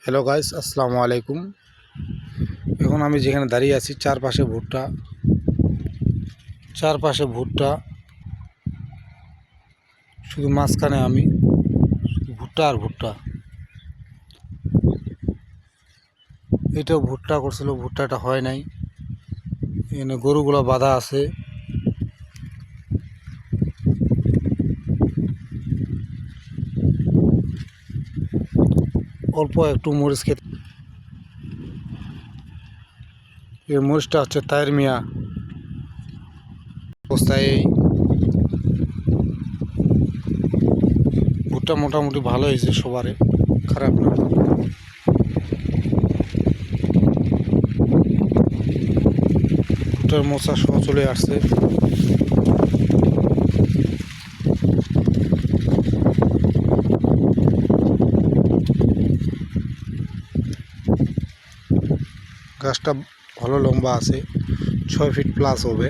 Hello guys, আসসালামু আলাইকুম। এখন আমি যেখানে দাঁড়িয়ে আছি চারপাশে ভুট্টা, শুধু মাঝখানে আমি, শুধু ভুট্টা আর ভুট্টা। এটাও ভুট্টা করছিল, ভুট্টাটা হয় নাই। এখানে গরুগুলো বাঁধা আছে। অল্প একটু মরিচ খেতে, এই মরিচটা হচ্ছে তায়ের মিয়া অবস্থায়। এই ভুট্টা মোটামুটি ভালো হয়েছে, সবারে খারাপ না। ভুট্টার মোচা সহ চলে আসছে। গাছটা ভালো লম্বা আছে, 6 ফিট প্লাস হবে।